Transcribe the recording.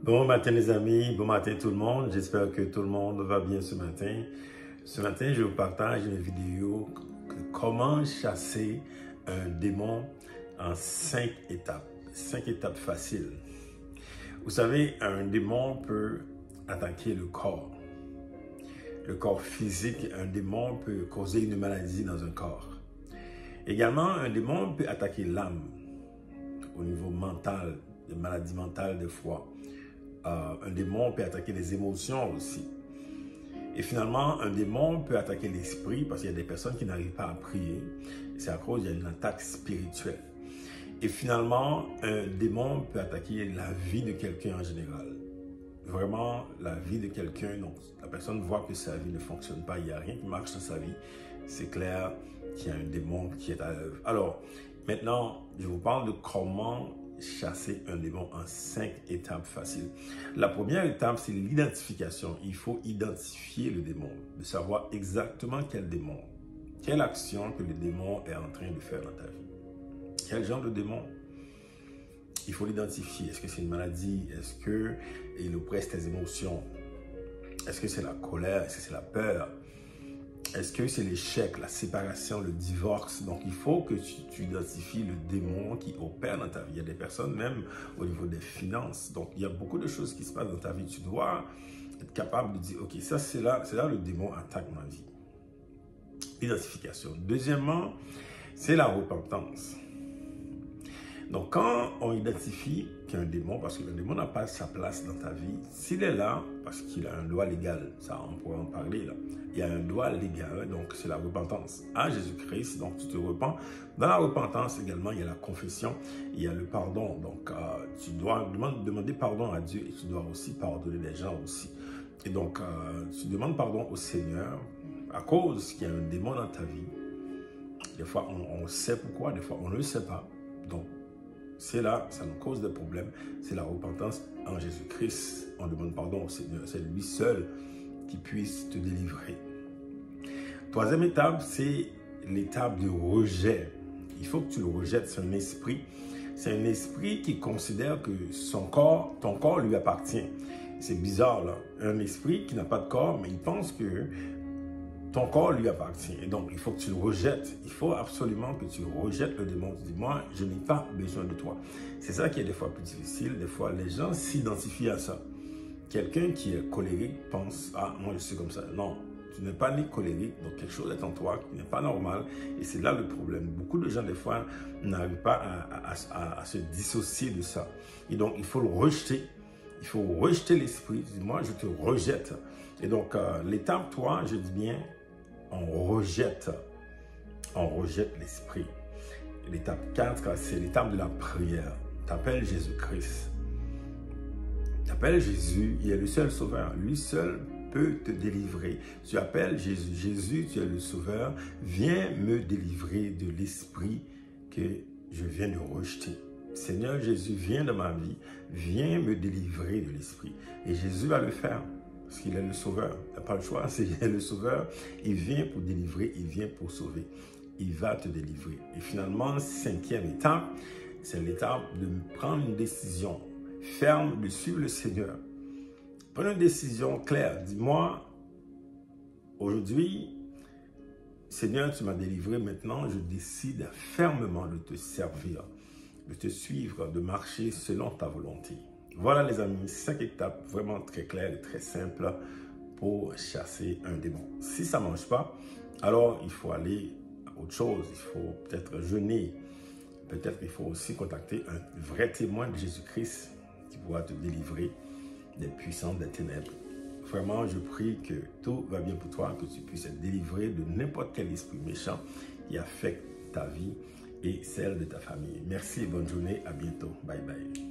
Bon matin les amis, bon matin tout le monde, j'espère que tout le monde va bien ce matin. Ce matin, je vous partage une vidéo de comment chasser un démon en 5 étapes. 5 étapes faciles. Vous savez, un démon peut attaquer le corps physique. Un démon peut causer une maladie dans un corps. Également, un démon peut attaquer l'âme au niveau mental, des maladies mentales des fois. Un démon peut attaquer les émotions aussi. Et finalement, un démon peut attaquer l'esprit parce qu'il y a des personnes qui n'arrivent pas à prier. C'est à cause qu'il y a une attaque spirituelle. Et finalement, un démon peut attaquer la vie de quelqu'un en général. Vraiment, la vie de quelqu'un, donc la personne voit que sa vie ne fonctionne pas, il n'y a rien qui marche dans sa vie. C'est clair qu'il y a un démon qui est à l'œuvre. Alors, maintenant, je vous parle de comment chasser un démon en 5 étapes faciles. La première étape, c'est l'identification. Il faut identifier le démon, de savoir exactement quel démon, quelle action que le démon est en train de faire dans ta vie. Quel genre de démon? Il faut l'identifier. Est-ce que c'est une maladie? Est-ce qu'il oppresse tes émotions? Est-ce que c'est la colère? Est-ce que c'est la peur? Est-ce que c'est l'échec, la séparation, le divorce? Donc, il faut que tu identifies le démon qui opère dans ta vie. Il y a des personnes, même au niveau des finances. Donc, il y a beaucoup de choses qui se passent dans ta vie. Tu dois être capable de dire, OK, ça, c'est là le démon attaque ma vie. Identification. Deuxièmement, c'est la repentance. Donc, quand on identifie qu'un démon, parce que le démon n'a pas sa place dans ta vie, s'il est là, parce qu'il a un droit légal, ça on pourrait en parler là, il y a un droit légal, donc c'est la repentance à Jésus-Christ, donc tu te repens. Dans la repentance également, il y a la confession, il y a le pardon, donc tu dois demander pardon à Dieu et tu dois aussi pardonner les gens aussi. Et donc, tu demandes pardon au Seigneur à cause qu'il y a un démon dans ta vie. Des fois, on sait pourquoi, des fois, on ne le sait pas. Donc, c'est là, ça nous cause des problèmes. C'est la repentance en Jésus-Christ. On demande pardon au Seigneur. C'est lui seul qui puisse te délivrer. Troisième étape, c'est l'étape du rejet. Il faut que tu le rejettes. C'est un esprit. C'est un esprit qui considère que ton corps lui appartient. C'est bizarre, là. Un esprit qui n'a pas de corps, mais il pense que ton corps lui appartient. Et donc, il faut que tu le rejettes. Il faut absolument que tu rejettes le démon. Tu dis, moi, je n'ai pas besoin de toi. C'est ça qui est des fois plus difficile. Des fois, les gens s'identifient à ça. Quelqu'un qui est colérique pense, ah, moi, je suis comme ça. Non, tu n'es pas né colérique. Donc, quelque chose est en toi qui n'est pas normal. Et c'est là le problème. Beaucoup de gens, des fois, n'arrivent pas à se dissocier de ça. Et donc, il faut le rejeter. Il faut rejeter l'esprit. Moi, je te rejette. Et donc, l'étape 3, je dis bien, on rejette l'esprit. L'étape 4, c'est l'étape de la prière. Tu appelles Jésus-Christ. Tu appelles Jésus, il est le seul sauveur. Lui seul peut te délivrer. Tu appelles Jésus. Jésus, tu es le sauveur. Viens me délivrer de l'esprit que je viens de rejeter. Seigneur Jésus, viens dans ma vie. Viens me délivrer de l'esprit. Et Jésus va le faire. Parce qu'il est le sauveur. Il n'a pas le choix, c'est le sauveur. Il vient pour délivrer, il vient pour sauver. Il va te délivrer. Et finalement, 5e étape, c'est l'étape de prendre une décision ferme, de suivre le Seigneur. Prends une décision claire. Dis-moi, aujourd'hui, Seigneur, tu m'as délivré. Maintenant, je décide fermement de te servir, de te suivre, de marcher selon ta volonté. Voilà les amis, 5 étapes vraiment très claires et très simples pour chasser un démon. Si ça ne marche pas, alors il faut aller à autre chose. Il faut peut-être jeûner. Peut-être qu'il faut aussi contacter un vrai témoin de Jésus-Christ qui pourra te délivrer des puissances des ténèbres. Vraiment, je prie que tout va bien pour toi, que tu puisses être délivré de n'importe quel esprit méchant qui affecte ta vie et celle de ta famille. Merci et bonne journée. À bientôt. Bye bye.